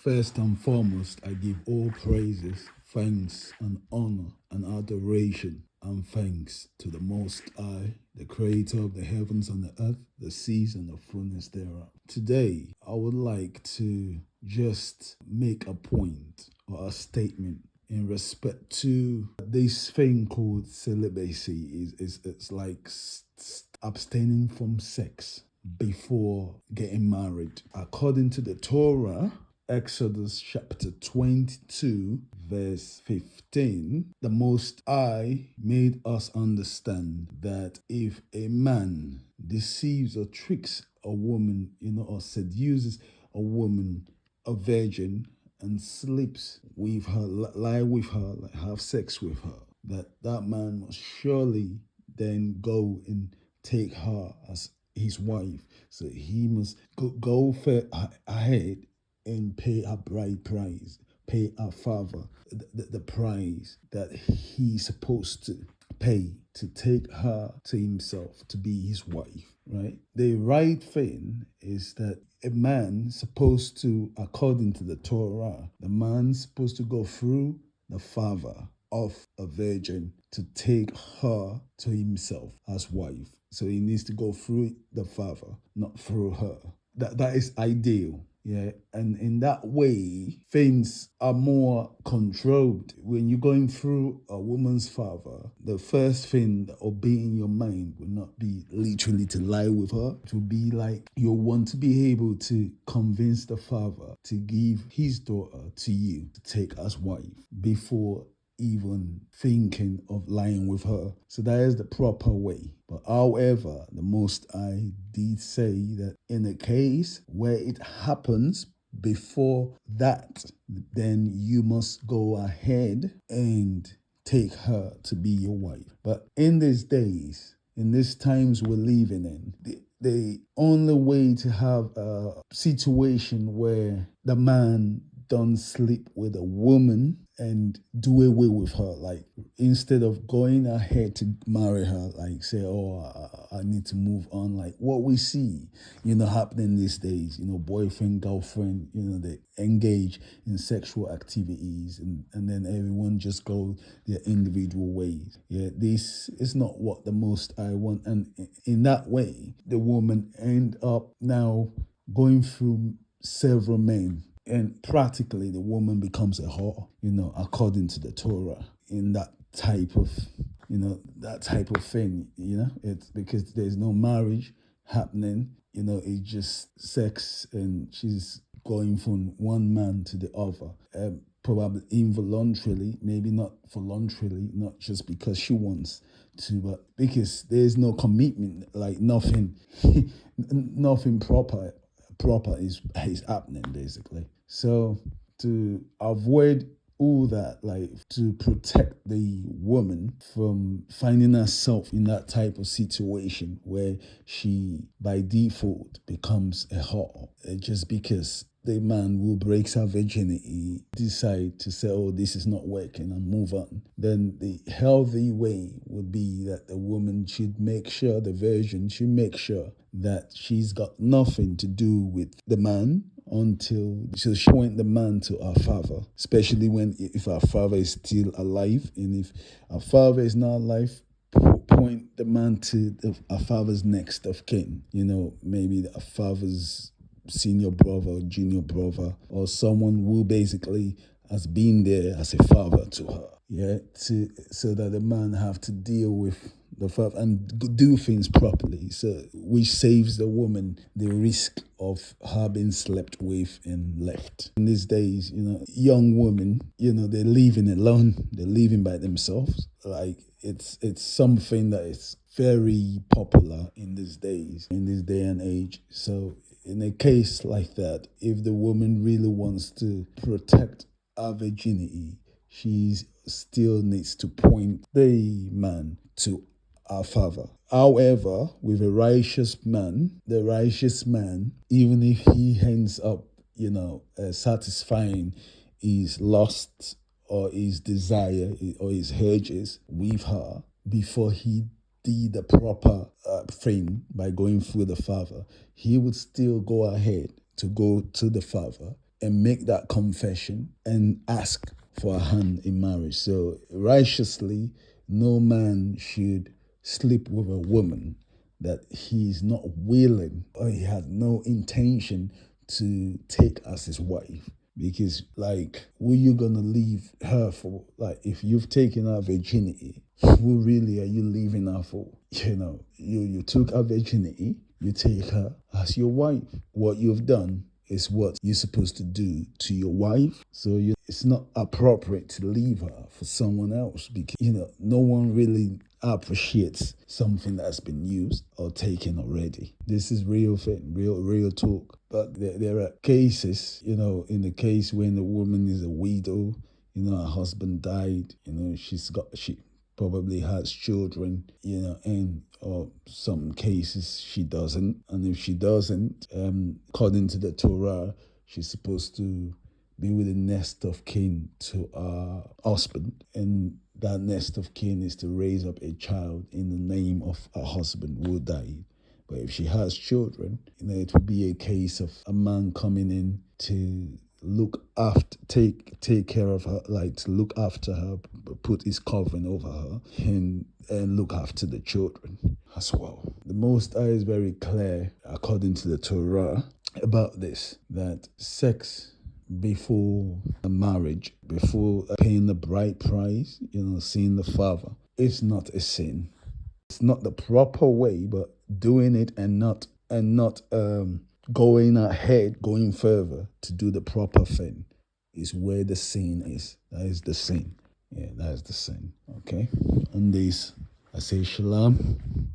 First and foremost, I give all praises, thanks, and honor and adoration and thanks to the Most High, the Creator of the heavens and the earth, the seas and the fullness thereof. Today, I would like to just make a point or a statement in respect to this thing called celibacy. It's like abstaining from sex before getting married. According to the Torah, Exodus chapter 22, verse 15, the Most High made us understand that if a man deceives or tricks a woman, or seduces a woman, a virgin, and sleeps with her, lie with her, like have sex with her, that man must surely then go and take her as his wife. So he must go ahead and pay a bride price, pay a father the price that he's supposed to pay to take her to himself to be his wife, right? The right thing is that a man supposed to, according to the Torah, the man's supposed to go through the father of a virgin to take her to himself as wife. So he needs to go through the father, not through her. That is ideal. Yeah, and in that way, things are more controlled. When you're going through a woman's father, the first thing that will be in your mind will not be literally to lie with her. It will be like you want to be able to convince the father to give his daughter to you to take as wife before even thinking of lying with her. So that is the proper way. But however, the Most High did say that in a case where it happens before that, then you must go ahead and take her to be your wife. But in these days, in these times we're living in, the only way to have a situation where the man don't sleep with a woman and do away with her, like instead of going ahead to marry her, like say, oh, I need to move on, like what we see, happening these days, boyfriend, girlfriend, they engage in sexual activities and then everyone just go their individual ways. Yeah, this is not what the Most I want. And in that way, the woman end up now going through several men. And practically the woman becomes a whore, according to the Torah, in that type of, thing, it's because there's no marriage happening, it's just sex and she's going from one man to the other. Probably involuntarily, maybe not voluntarily, not just because she wants to, but because there's no commitment, like nothing, nothing proper is happening basically. So to avoid all that, like to protect the woman from finding herself in that type of situation where she by default becomes a whore, just because the man who breaks her virginity decide to say, oh, this is not working and move on, then the healthy way would be that the woman should make sure, the virgin should make sure that she's got nothing to do with the man until she point the man to her father, especially if her father is still alive. And if her father is not alive, point the man to her father's next of kin, maybe her father's senior brother or junior brother, or someone who basically has been there as a father to her, so that the man have to deal with the father and do things properly, so which saves the woman the risk of her being slept with and left. In these days, young women, they're living alone, they're living by themselves. Like it's something that is very popular in these days, in this day and age. So in a case like that, if the woman really wants to protect her virginity, she still needs to point the man to our father. However, with a righteous man, the righteous man, even if he ends up, satisfying his lust or his desire or his urges with her before he did the proper thing by going through the father, he would still go ahead to go to the father and make that confession and ask for a hand in marriage. So righteously, no man should sleep with a woman that he's not willing or he has no intention to take as his wife. Because, like, who you gonna leave her for? Like, if you've taken her virginity, who really are you leaving her for? You took her virginity, you take her as your wife. What you've done is what you're supposed to do to your wife. So it's not appropriate to leave her for someone else because, no one really appreciates something that's been used or taken already. This is real thing, real talk. But there are cases, in the case when the woman is a widow, her husband died, she probably has children, and or some cases she doesn't. And if she doesn't, according to the Torah, she's supposed to be with a next of kin to her husband. And that next of kin is to raise up a child in the name of her husband who died. But if she has children, it would be a case of a man coming in to look after, take care of her, like to look after her, put his covering over her, and look after the children as well. The Most High is very clear, according to the Torah, about this, that sex before a marriage, before paying the bride price, seeing the father, it's not a sin. It's not the proper way, but doing it and not going ahead, going further to do the proper thing is where the sin is. That is the sin. Yeah, that is the sin. Okay. On this, I say shalom.